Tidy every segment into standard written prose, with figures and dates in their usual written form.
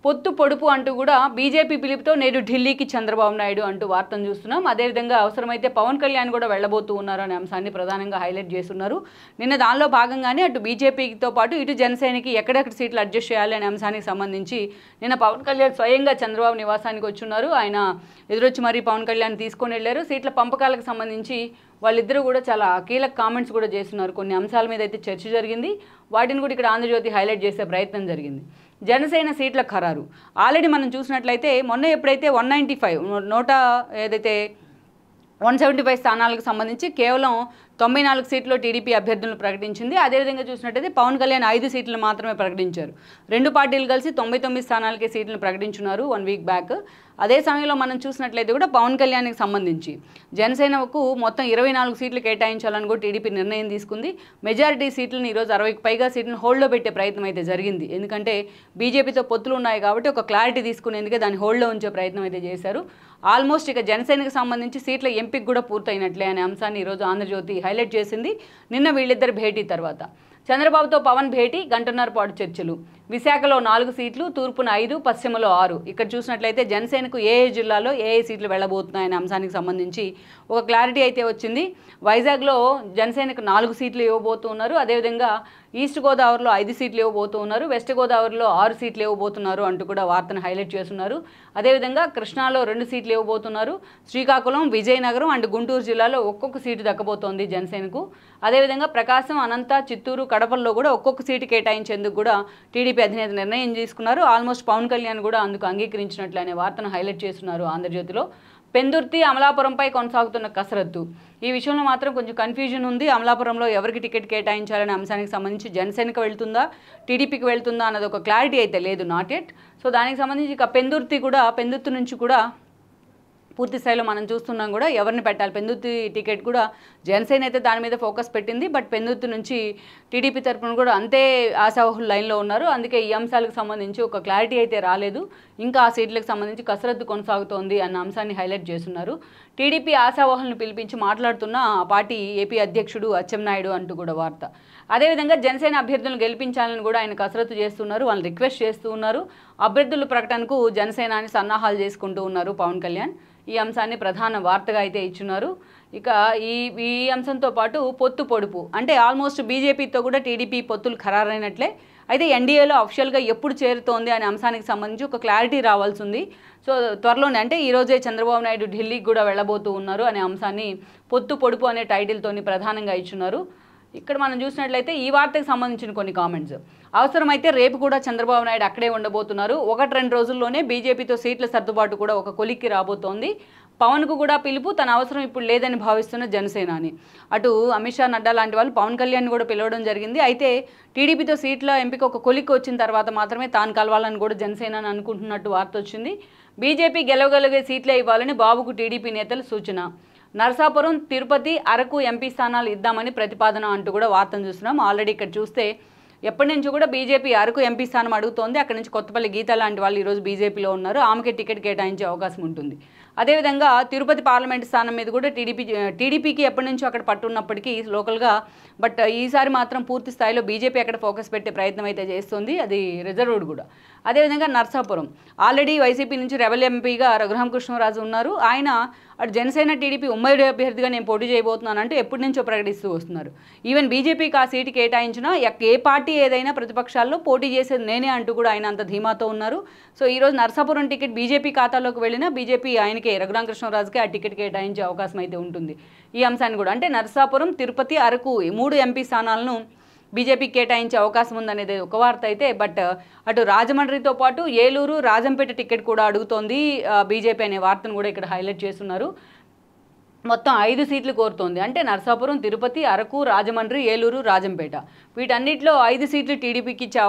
పొత్తు పొడుపు అంటూ కూడా బీజేపీ పిలుపుతో నేడు ఢిల్లీకి చంద్రబాబు నాయుడు అంటూ వార్తను చూస్తున్నాం. అదేవిధంగా అవసరమైతే పవన్ కళ్యాణ్ కూడా వెళ్ళబోతూ ఉన్నారు అనే అంశాన్ని ప్రధానంగా హైలైట్ చేస్తున్నారు. నిన్న దానిలో భాగంగానే అటు బీజేపీతో పాటు ఇటు జనసేనకి ఎక్కడెక్కడ సీట్లు అడ్జస్ట్ చేయాలి అనే అంశానికి సంబంధించి నిన్న పవన్ కళ్యాణ్ స్వయంగా చంద్రబాబు నివాసానికి వచ్చున్నారు. ఆయన ఎదురొచ్చి మరీ పవన్ కళ్యాణ్ తీసుకొని వెళ్ళారు. సీట్ల పంపకాలకు సంబంధించి వాళ్ళిద్దరూ కూడా చాలా కీలక కామెంట్స్ కూడా చేస్తున్నారు. కొన్ని అంశాల మీద అయితే చర్చ జరిగింది. వాటిని కూడా ఇక్కడ ఆంధ్రజ్యోతి హైలైట్ చేసే ప్రయత్నం జరిగింది. జనసేన సీట్ల ఖరారు ఆల్రెడీ మనం చూసినట్లయితే మొన్న ఎప్పుడైతే 175 స్థానాలకు సంబంధించి కేవలం 94 సీట్లు టీడీపీ అభ్యర్థులను ప్రకటించింది. అదేవిధంగా చూసినట్లయితే పవన్ కళ్యాణ్ 5 సీట్లు మాత్రమే ప్రకటించారు. రెండు పార్టీలు కలిసి 99 స్థానాలకే సీట్లను ప్రకటించున్నారు 1 వీక్ బ్యాక్. అదే సమయంలో మనం చూసినట్లయితే కూడా పవన్ కళ్యాణ్కి సంబంధించి జనసేనకు మొత్తం 24 సీట్లు కేటాయించాలని కూడా టీడీపీ నిర్ణయం తీసుకుంది. మెజారిటీ సీట్లను ఈరోజు 60కి పైగా సీట్లను హోల్డ్లో పెట్టే ప్రయత్నం అయితే జరిగింది. ఎందుకంటే బీజేపీతో పొత్తులు ఉన్నాయి కాబట్టి ఒక క్లారిటీ తీసుకునేందుకే దాన్ని హోల్డ్లో ఉంచే ప్రయత్నం అయితే చేశారు. ఆల్మోస్ట్ ఇక జనసేనకు సంబంధించి సీట్ల ఎంపిక కూడా పూర్తయినట్లే అనే అంశాన్ని ఈరోజు ఆంధ్రజ్యోతి హైలైట్ చేసింది. నిన్న వీళ్ళిద్దరు భేటీ తర్వాత చంద్రబాబుతో పవన్ భేటీ, గంటన్నర పాటు చర్చలు. విశాఖలో 4 సీట్లు, తూర్పున 5, పశ్చిమలో 6. ఇక్కడ చూసినట్లయితే జనసేనకు ఏ జిల్లాలో ఏ సీట్లు వెళ్ళబోతున్నాయనే అంశానికి సంబంధించి ఒక క్లారిటీ అయితే వచ్చింది. వైజాగ్లో జనసేనకు 4 సీట్లు ఇవ్వబోతున్నారు. అదేవిధంగా ఈస్ట్ గోదావరిలో 5 సీట్లు ఇవ్వబోతున్నారు. వెస్ట్ గోదావరిలో 6 సీట్లు ఇవ్వబోతున్నారు అంటూ కూడా వార్తను హైలైట్ చేస్తున్నారు. అదేవిధంగా కృష్ణాలో 2 సీట్లు ఇవ్వబోతున్నారు. శ్రీకాకుళం, విజయనగరం అండ్ గుంటూరు జిల్లాలో ఒక్కొక్క సీటు దక్కబోతోంది జనసేనకు. అదేవిధంగా ప్రకాశం, అనంత, చిత్తూరు, కడపల్లో కూడా ఒక్కొక్క సీటు కేటాయించేందుకు కూడా టీడీపీ అధినేత నిర్ణయం తీసుకున్నారు. ఆల్మోస్ట్ పవన్ కళ్యాణ్ కూడా అందుకు అంగీకరించినట్లు అనే వార్తను హైలైట్ చేస్తున్నారు ఆంధ్రజ్యోతిలో. పెందుర్తి, అమలాపురంపై కొనసాగుతున్న కసరత్తు. ఈ విషయంలో మాత్రం కొంచెం కన్ఫ్యూజన్ ఉంది. అమలాపురంలో ఎవరికి టికెట్ కేటాయించాలనే అంశానికి సంబంధించి జనసేనకు వెళ్తుందా, టీడీపీకి వెళ్తుందా అన్నది ఒక క్లారిటీ అయితే లేదు, నాట్ ఎట్. సో దానికి సంబంధించి ఇక పెందుర్తి నుంచి కూడా పూర్తి స్థాయిలో మనం చూస్తున్నాం కూడా ఎవరిని పెట్టాలి. పెందుర్తి టికెట్ కూడా జనసేన అయితే దాని మీద ఫోకస్ పెట్టింది. బట్ పెందుర్తి నుంచి టీడీపీ తరఫున కూడా అంతే ఆశావహులు లైన్లో ఉన్నారు. అందుకే ఈ అంశాలకు సంబంధించి ఒక క్లారిటీ అయితే రాలేదు. ఇంకా ఆ సీట్లకు సంబంధించి కసరత్తు కొనసాగుతోంది అన్న అంశాన్ని హైలైట్ చేస్తున్నారు. టీడీపీ ఆశావహులను పిలిపించి మాట్లాడుతున్న ఆ పార్టీ ఏపీ అధ్యక్షుడు అచ్చెన్నాయుడు అంటూ కూడా వార్త. అదేవిధంగా జనసేన అభ్యర్థులను గెలిపించాలని కూడా ఆయన కసరత్తు చేస్తున్నారు. వాళ్ళని రిక్వెస్ట్ చేస్తూ ఉన్నారు. అభ్యర్థుల ప్రకటనకు జనసేనాని సన్నాహాలు చేసుకుంటూ ఉన్నారు పవన్ కళ్యాణ్. ఈ అంశాన్ని ప్రధాన వార్తగా అయితే ఇచ్చున్నారు. ఇక ఈ అంశంతో పాటు పొత్తు పొడుపు అంటే ఆల్మోస్ట్ బీజేపీతో కూడా టీడీపీ పొత్తులు ఖరారైనట్లే. అయితే ఎన్డీఏలో అఫిషియల్గా ఎప్పుడు చేరుతోంది అనే అంశానికి సంబంధించి ఒక క్లారిటీ రావాల్సి ఉంది. సో త్వరలోనే అంటే ఈరోజే చంద్రబాబు నాయుడు ఢిల్లీకి కూడా వెళ్ళబోతూ ఉన్నారు అనే అంశాన్ని పొత్తు పొడుపు అనే టైటిల్తోని ప్రధానంగా ఇచ్చున్నారు. ఇక్కడ మనం చూసినట్లయితే ఈ వార్తకు సంబంధించిన కొన్ని కామెంట్స్. అవసరమైతే రేపు కూడా చంద్రబాబు నాయుడు అక్కడే ఉండబోతున్నారు. 1-2 రోజుల్లోనే బీజేపీతో సీట్ల సర్దుబాటు కూడా ఒక కొలిక్కి రాబోతోంది. పవన్కు కూడా పిలుపు, తన అవసరం ఇప్పుడు లేదని భావిస్తున్న జనసేనాని. అటు అమిత్ షా, నడ్డా లాంటి వాళ్ళు పవన్ కళ్యాణ్ కూడా పిలవడం జరిగింది. అయితే టీడీపీతో సీట్ల ఎంపిక ఒక కొలిక్కి వచ్చిన తర్వాత మాత్రమే తాను కలవాలని కూడా జనసేనాని అనుకుంటున్నట్టు వార్త వచ్చింది. బీజేపీ గెలవగలిగే సీట్లే ఇవ్వాలని బాబుకు టీడీపీ నేతలు సూచన. నరసాపురం, తిరుపతి, అరకు ఎంపీ స్థానాలు ఇద్దామని ప్రతిపాదన అంటూ కూడా వార్తను చూస్తున్నాం. ఆల్రెడీ ఇక్కడ చూస్తే ఎప్పటి నుంచి కూడా బీజేపీ అరకు ఎంపీ స్థానం అడుగుతోంది. అక్కడి నుంచి కొత్తపల్లి గీత లాంటి వాళ్ళు ఈరోజు బీజేపీలో ఉన్నారు. ఆమెకి టికెట్ కేటాయించే అవకాశం ఉంటుంది. అదేవిధంగా తిరుపతి పార్లమెంట్ స్థానం మీద కూడా టీడీపీకి ఎప్పటి నుంచో అక్కడ పట్టున్నప్పటికీ లోకల్గా, బట్ ఈసారి మాత్రం పూర్తి స్థాయిలో బీజేపీ అక్కడ ఫోకస్ పెట్టే ప్రయత్నం అయితే చేస్తుంది. అది రిజర్వ్డ్ కూడా. అదేవిధంగా నర్సాపురం ఆల్రెడీ వైసీపీ నుంచి రెబల్ ఎంపీగా రఘురామకృష్ణరాజు ఉన్నారు. ఆయన అటు జనసేన టీడీపీ ఉమ్మడి అభ్యర్థిగా నేను పోటీ చేయబోతున్నానంటూ ఎప్పటి నుంచో ప్రకటిస్తూ వస్తున్నారు. ఈవెన్ బీజేపీకి ఆ సీటు కేటాయించినా ఏ పార్టీ ఏదైనా ప్రతిపక్షాల్లో పోటీ చేసేది నేనే అంటూ కూడా ఆయన అంత ధీమాతో ఉన్నారు. సో ఈరోజు నర్సాపురం టికెట్ బీజేపీ ఖాతాలోకి వెళ్ళినా బీజేపీ ఆయనకే, రఘురామకృష్ణరాజుకే ఆ టికెట్ కేటాయించే అవకాశం అయితే ఉంటుంది. ఈ అంశాన్ని కూడా అంటే నర్సాపురం, తిరుపతి, అరకు ఈ 3 ఎంపీ స్థానాలను బీజేపీకి కేటాయించే అవకాశం ఉందనేది ఒక వార్త అయితే, బట్ అటు రాజమండ్రితో పాటు ఏలూరు, రాజంపేట టికెట్ కూడా అడుగుతోంది బీజేపీ అనే వార్తను కూడా ఇక్కడ హైలైట్ చేస్తున్నారు. మొత్తం 5 సీట్లు కోరుతోంది. అంటే నర్సాపురం, తిరుపతి, అరకు, రాజమండ్రి, ఏలూరు, రాజంపేట వీటన్నిటిలో 5 సీట్లు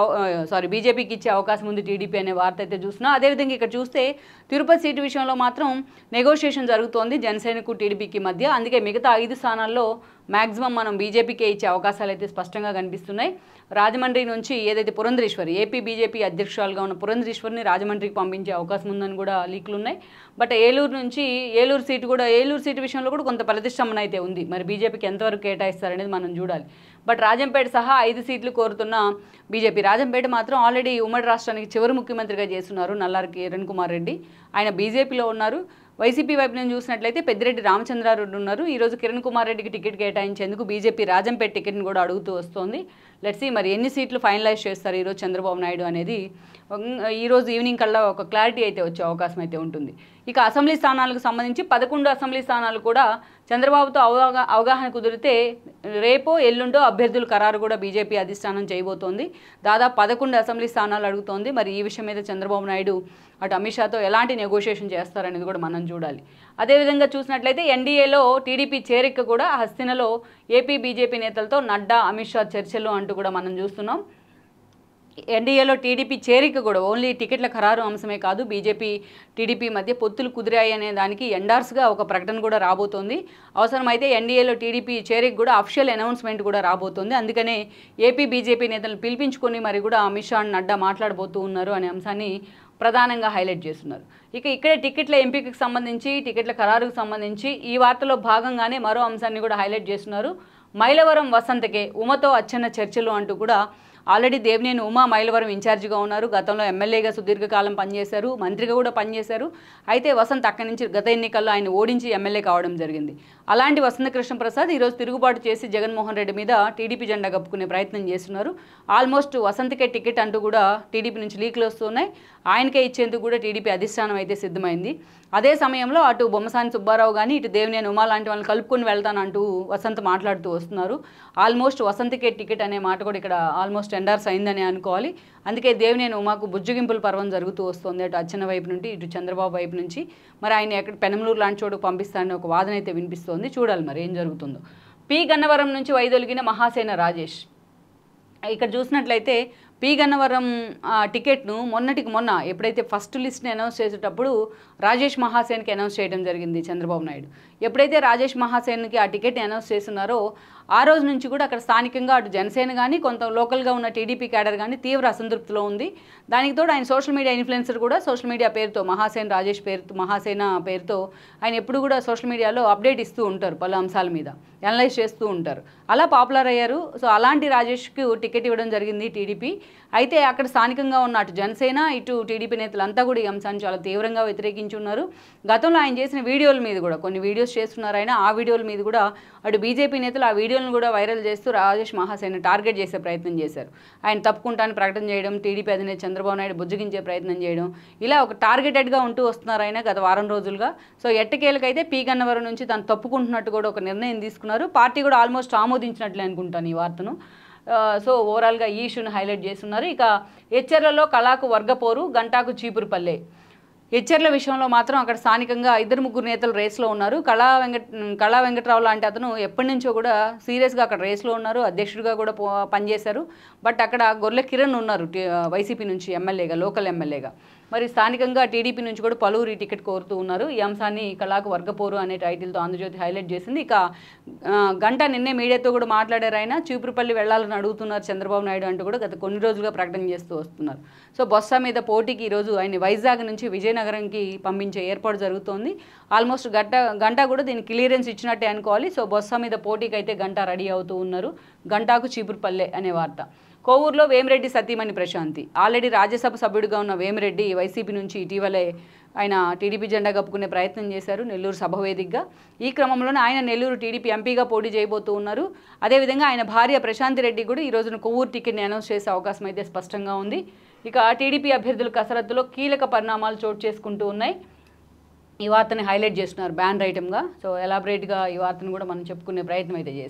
బీజేపీకి ఇచ్చే అవకాశం ఉంది టీడీపీ అనే వార్త అయితే చూస్తున్నాం. అదేవిధంగా ఇక్కడ చూస్తే తిరుపతి సీటు విషయంలో మాత్రం నెగోషియేషన్ జరుగుతోంది జనసేనకు టీడీపీకి మధ్య. అందుకే మిగతా 5 స్థానాల్లో మ్యాక్సిమం మనం బీజేపీకే ఇచ్చే అవకాశాలు అయితే స్పష్టంగా కనిపిస్తున్నాయి. రాజమండ్రి నుంచి ఏదైతే పురంధరేశ్వరి ఏపీ బీజేపీ అధ్యక్షురాలుగా ఉన్న పురంధరేశ్వరిని రాజమండ్రికి పంపించే అవకాశం ఉందని కూడా లీకులు ఉన్నాయి. బట్ ఏలూరు సీటు విషయంలో కూడా కొంత ప్రతిష్టంభన అయితే ఉంది. మరి బీజేపీకి ఎంతవరకు కేటాయిస్తారనేది మనం చూడాలి. బట్ రాజంపేట సహా 5 సీట్లు కోరుతున్న బీజేపీ, రాజంపేట మాత్రం ఆల్రెడీ ఉమ్మడి రాష్ట్రానికి చివరి ముఖ్యమంత్రిగా చేస్తున్నారు నల్లారి కిరణ్ కుమార్ రెడ్డి. ఆయన బీజేపీలో ఉన్నారు. వైసీపీ వైపు నుంచి చూసినట్లయితే పెద్దిరెడ్డి రామచంద్రారెడ్డి ఉన్నారు. ఈరోజు కిరణ్ కుమార్ రెడ్డికి టికెట్ కేటాయించేందుకు బీజేపీ రాజంపేట టికెట్ని కూడా అడుగుతూ వస్తోంది. లెట్స్ సీ మరి ఎన్ని సీట్లు ఫైనలైజ్ చేస్తారు ఈరోజు చంద్రబాబు నాయుడు అనేది ఈరోజు ఈవినింగ్ కల్లా ఒక క్లారిటీ అయితే వచ్చే అవకాశం అయితే ఉంటుంది. ఇక అసెంబ్లీ స్థానాలకు సంబంధించి 11 అసెంబ్లీ స్థానాలు కూడా చంద్రబాబుతో అవగాహన కుదిరితే రేపో ఎల్లుండో అభ్యర్థుల ఖరారు కూడా బీజేపీ అధిష్టానం చేయబోతోంది. దాదాపు 11 అసెంబ్లీ స్థానాలు అడుగుతోంది. మరి ఈ విషయం మీద చంద్రబాబు నాయుడు అటు అమిత్ షాతో ఎలాంటి నెగోషియేషన్ చేస్తారనేది కూడా మనం చూడాలి. అదేవిధంగా చూసినట్లయితే ఎన్డీఏలో టీడీపీ చేరిక కూడా హస్తినలో ఏపీ బీజేపీ నేతలతో నడ్డా అమిత్ షా చర్చలు అంటూ కూడా మనం చూస్తున్నాం. ఎన్డీఏలో టీడీపీ చేరిక కూడా ఓన్లీ టికెట్ల ఖరారు అంశమే కాదు, బీజేపీ టీడీపీ మధ్య పొత్తులు కుదిరాయి అనే దానికి ఎండార్స్గా ఒక ప్రకటన కూడా రాబోతోంది. అవసరమైతే ఎన్డీఏలో టీడీపీ చేరిక కూడా అఫిషియల్ అనౌన్స్మెంట్ కూడా రాబోతోంది. అందుకనే ఏపీ బీజేపీ నేతలను పిలిపించుకొని మరి కూడా అమిత్ షా నడ్డా మాట్లాడబోతూ ఉన్నారు అనే అంశాన్ని ప్రధానంగా హైలైట్ చేస్తున్నారు. ఇక్కడే టికెట్ల ఎంపికకు సంబంధించి, టికెట్ల ఖరారుకు సంబంధించి ఈ వార్తలో భాగంగానే మరో అంశాన్ని కూడా హైలైట్ చేస్తున్నారు. మైలవరం వసంతకే ఉమతో అచ్చన్న చర్చలు అంటూ కూడా ఆల్రెడీ దేవినేని ఉమా మైలవరం ఇన్ఛార్జిగా ఉన్నారు. గతంలో ఎమ్మెల్యేగా సుదీర్ఘకాలం పనిచేశారు, మంత్రిగా కూడా పనిచేశారు. అయితే వసంత్ అక్కడి నుంచి గత ఎన్నికల్లో ఆయన ఓడించి ఎమ్మెల్యే కావడం జరిగింది. అలాంటి వసంత కృష్ణ ప్రసాద్ ఈరోజు తిరుగుబాటు చేసి జగన్మోహన్ రెడ్డి మీద టీడీపీ జెండా కప్పుకునే ప్రయత్నం చేస్తున్నారు. ఆల్మోస్ట్ వసంతకే టికెట్ అంటూ కూడా టీడీపీ నుంచి లీకులు వస్తున్నాయి. ఆయనకే ఇచ్చేందుకు కూడా టీడీపీ అధిష్టానం అయితే సిద్ధమైంది. అదే సమయంలో అటు బొమ్మసాని సుబ్బారావు కానీ ఇటు దేవినేని ఉమా లాంటి వాళ్ళని కలుపుకొని వెళ్తానంటూ వసంత్ మాట్లాడుతూ వస్తున్నారు. ఆల్మోస్ట్ వసంతకే టికెట్ అనే మాట కూడా ఇక్కడ ఆల్మోస్ట్ ఎండార్స్ అయిందని అనుకోవాలి. అందుకే దేవినేని ఉమాకు బుజ్జగింపుల పర్వం జరుగుతూ వస్తుంది అటు అచ్చెన్న వైపు నుండి ఇటు చంద్రబాబు వైపు నుంచి. మరి ఆయన ఎక్కడ పెనమలూరు లాంటి చోటుకు పంపిస్తారని ఒక వాదన అయితే వినిపిస్తోంది. చూడాలి మరి ఏం జరుగుతుందో. పి గన్నవరం నుంచి వైదొలిగిన మహాసేన రాజేష్. ఇక్కడ చూసినట్లయితే పి గన్నవరం టికెట్ను మొన్నటికి మొన్న ఎప్పుడైతే ఫస్ట్ లిస్ట్ని అనౌన్స్ చేసేటప్పుడు రాజేష్ మహాసేన్కి అనౌన్స్ చేయడం జరిగింది చంద్రబాబు నాయుడు. ఎప్పుడైతే రాజేష్ మహాసేన్కి ఆ టికెట్ని అనౌన్స్ చేస్తున్నారో ఆ రోజు నుంచి కూడా అక్కడ స్థానికంగా అటు జనసేన కానీ కొంత లోకల్గా ఉన్న టీడీపీ క్యాడర్ కానీ తీవ్ర అసంతృప్తిలో ఉంది. దానికి తోడు ఆయన సోషల్ మీడియా ఇన్ఫ్లుయెన్సర్ కూడా సోషల్ మీడియా పేరుతో మహాసేన పేరుతో ఆయన ఎప్పుడు కూడా సోషల్ మీడియాలో అప్డేట్ ఇస్తూ ఉంటారు, పలు అంశాల మీద అనలైజ్ చేస్తూ ఉంటారు. అలా పాపులర్ అయ్యారు. సో అలాంటి రాజేష్కు టికెట్ ఇవ్వడం జరిగింది టీడీపీ. అయితే అక్కడ స్థానికంగా ఉన్న అటు జనసేన ఇటు టీడీపీ నేతలంతా కూడా ఈ అంశాన్ని చాలా తీవ్రంగా వ్యతిరేకించి ఉన్నారు. గతంలో ఆయన చేసిన వీడియోల మీద కూడా కొన్ని వీడియోస్ చేస్తున్నారు ఆయన. ఆ వీడియోల మీద కూడా అటు బీజేపీ నేతలు ఆ వీడియోలను కూడా వైరల్ చేస్తూ రాజేష్ మహాసేన టార్గెట్ చేసే ప్రయత్నం చేశారు. ఆయన తప్పుకుంటానని ప్రకటన చేయడం, టీడీపీ అధినేత చంద్రబాబు నాయుడు బుజ్జగించే ప్రయత్నం చేయడం, ఇలా ఒక టార్గెటెడ్గా ఉంటూ వస్తున్నారు ఆయన గత వారం రోజులుగా. సో ఎట్టకేలకైతే పి గన్నవరం నుంచి తను తప్పుకుంటున్నట్టు కూడా ఒక నిర్ణయం తీసుకున్నారు. పార్టీ కూడా ఆల్మోస్ట్ ఆమోదించినట్లే అనుకుంటాను ఈ వార్తను. సో ఓవరాల్గా ఈ ఇష్యూని హైలైట్ చేస్తున్నారు. ఇక ఎచ్చెర్లలో కళాకు వర్గపోరు, గంటాకు చీపురుపల్లె. ఎచ్చెర్ల విషయంలో మాత్రం అక్కడ స్థానికంగా 2-3 నేతలు రేస్లో ఉన్నారు. కళా వెంకట్రావు లాంటి అతను ఎప్పటి నుంచో కూడా సీరియస్గా అక్కడ రేస్లో ఉన్నారు, అధ్యక్షుడిగా కూడా పనిచేశారు. బట్ అక్కడ గొర్రె కిరణ్ ఉన్నారు వైసీపీ నుంచి ఎమ్మెల్యేగా, లోకల్ ఎమ్మెల్యేగా. మరి స్థానికంగా టీడీపీ నుంచి కూడా పలువురు ఈ టికెట్ కోరుతూ ఉన్నారు. ఈ అంశాన్ని కళాకు వర్గపోరు అనే టైటిల్తో ఆంధ్రజ్యోతి హైలైట్ చేసింది. ఇక గంట నిన్నే మీడియాతో కూడా మాట్లాడారు ఆయన. చీపురుపల్లి వెళ్లాలని అడుగుతున్నారు చంద్రబాబు నాయుడు అంటూ కూడా గత కొన్ని రోజులుగా ప్రకటన చేస్తూ వస్తున్నారు. సో బొత్స మీద పోటీకి ఈరోజు ఆయన వైజాగ్ నుంచి విజయనగరంకి పంపించే ఏర్పాటు జరుగుతోంది. ఆల్మోస్ట్ గంట కూడా దీనికి క్లియరెన్స్ ఇచ్చినట్టే అనుకోవాలి. సో బొత్స మీద పోటీకి అయితే గంట రెడీ అవుతూ ఉన్నారు. గంటాకు చీపురుపల్లె అనే వార్త. కోవూరులో వేమిరెడ్డి సతీమణి ప్రశాంతి. ఆల్రెడీ రాజ్యసభ సభ్యుడిగా ఉన్న వేమిరెడ్డి వైసీపీ నుంచి ఇటీవలే ఆయన టీడీపీ జెండా కప్పుకునే ప్రయత్నం చేశారు నెల్లూరు సభ వేదికగా. ఈ క్రమంలోనే ఆయన నెల్లూరు టీడీపీ ఎంపీగా పోటీ చేయబోతూ ఉన్నారు. అదేవిధంగా ఆయన భార్య ప్రశాంతి రెడ్డి కూడా ఈ రోజున కొవ్వూరు టికెట్ని అనౌన్స్ చేసే అవకాశం అయితే స్పష్టంగా ఉంది. ఇక టీడీపీ అభ్యర్థుల కసరత్తులో కీలక పరిణామాలు చోటు చేసుకుంటూ ఉన్నాయి. ఈ వార్తని హైలైట్ చేస్తున్నారు బ్యాన్ ఐటమ్గా. సో ఎలాబరేట్గా ఈ వార్తను కూడా మనం చెప్పుకునే ప్రయత్నం అయితే చేస్తాం.